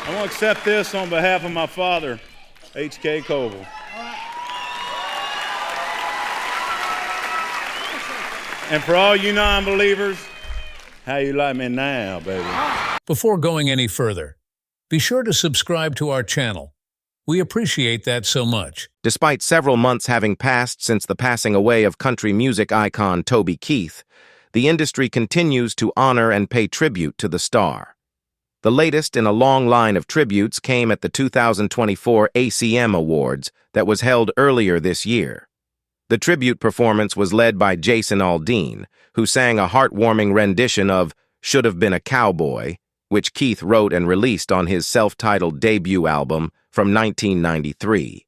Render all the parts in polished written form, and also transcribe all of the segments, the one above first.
I want to accept this on behalf of my father, H.K. Coble. And for all you non-believers, how you like me now, baby? Before going any further, be sure to subscribe to our channel. We appreciate that so much. Despite several months having passed since the passing away of country music icon Toby Keith, the industry continues to honor and pay tribute to the star. The latest in a long line of tributes came at the 2024 ACM Awards that was held earlier this year. The tribute performance was led by Jason Aldean, who sang a heartwarming rendition of "Should Have Been a Cowboy," which Keith wrote and released on his self-titled debut album from 1993.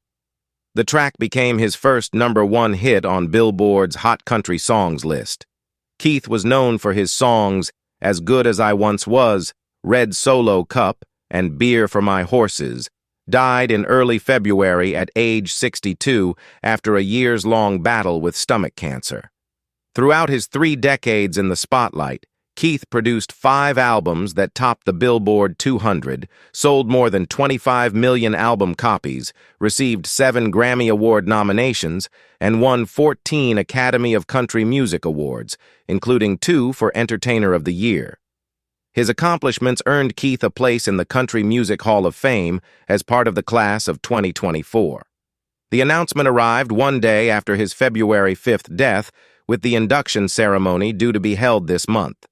The track became his first #1 hit on Billboard's Hot Country Songs list. Keith was known for his songs "As Good As I Once Was," "Red Solo Cup," and "Beer for My Horses." Died in early February at age 62 after a years-long battle with stomach cancer. Throughout his 3 decades in the spotlight, Keith produced 5 albums that topped the Billboard 200, sold more than 25 million album copies, received 7 Grammy Award nominations, and won 14 Academy of Country Music Awards, including 2 for Entertainer of the Year. His accomplishments earned Keith a place in the Country Music Hall of Fame as part of the class of 2024. The announcement arrived one day after his February 5th death, with the induction ceremony due to be held this month.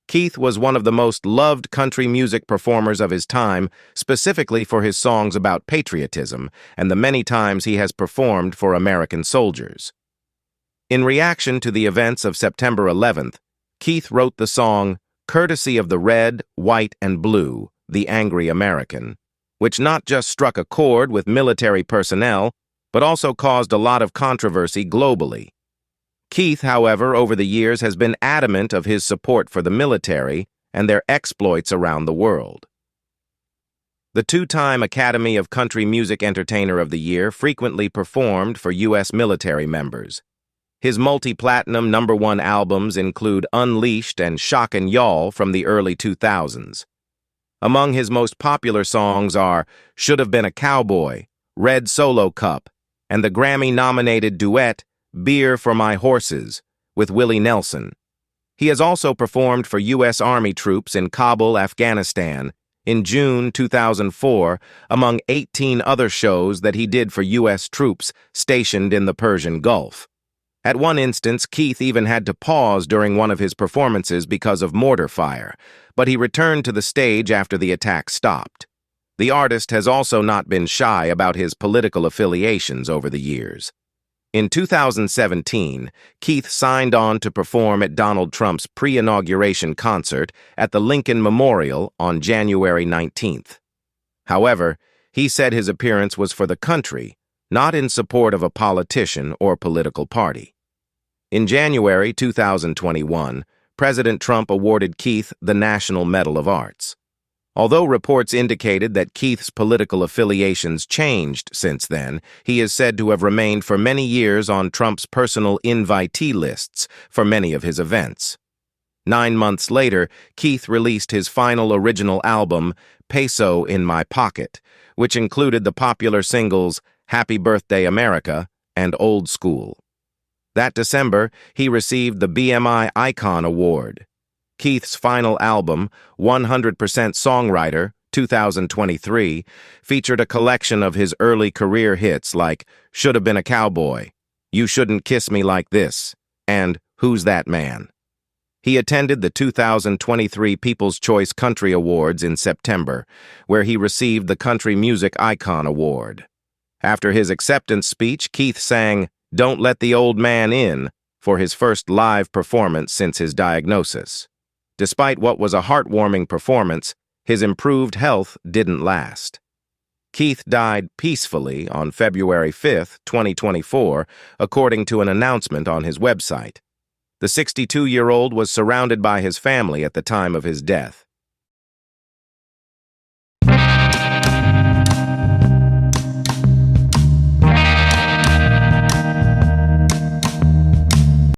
Keith was one of the most loved country music performers of his time, specifically for his songs about patriotism and the many times he has performed for American soldiers. In reaction to the events of September 11th, Keith wrote the song "Courtesy of the Red, White, and Blue, the Angry American," which not just struck a chord with military personnel, but also caused a lot of controversy globally. Keith, however, over the years has been adamant of his support for the military and their exploits around the world. The 2-time Academy of Country Music Entertainer of the Year frequently performed for U.S. military members. His multi-platinum #1 albums include Unleashed and Shockin' Y'all from the early 2000s. Among his most popular songs are "Should Have Been a Cowboy," "Red Solo Cup," and the Grammy-nominated duet "Beer for My Horses" with Willie Nelson. He has also performed for U.S. Army troops in Kabul, Afghanistan, in June 2004, among 18 other shows that he did for U.S. troops stationed in the Persian Gulf. At one instance, Keith even had to pause during one of his performances because of mortar fire, but he returned to the stage after the attack stopped. The artist has also not been shy about his political affiliations over the years. In 2017, Keith signed on to perform at Donald Trump's pre-inauguration concert at the Lincoln Memorial on January 19th. However, he said his appearance was for the country, not in support of a politician or political party. In January 2021, President Trump awarded Keith the National Medal of Arts. Although reports indicated that Keith's political affiliations changed since then, he is said to have remained for many years on Trump's personal invitee lists for many of his events. 9 months later, Keith released his final original album, Peso in My Pocket, which included the popular singles Happy Birthday America and Old School. That December, he received the BMI Icon Award. Keith's final album, 100% Songwriter, 2023, featured a collection of his early career hits like Should Have Been a Cowboy, You Shouldn't Kiss Me Like This, and Who's That Man? He attended the 2023 People's Choice Country Awards in September, where he received the Country Music Icon Award. After his acceptance speech, Keith sang "Don't Let the Old Man In" for his first live performance since his diagnosis. Despite what was a heartwarming performance, his improved health didn't last. Keith died peacefully on February 5, 2024, according to an announcement on his website. The 62-year-old was surrounded by his family at the time of his death.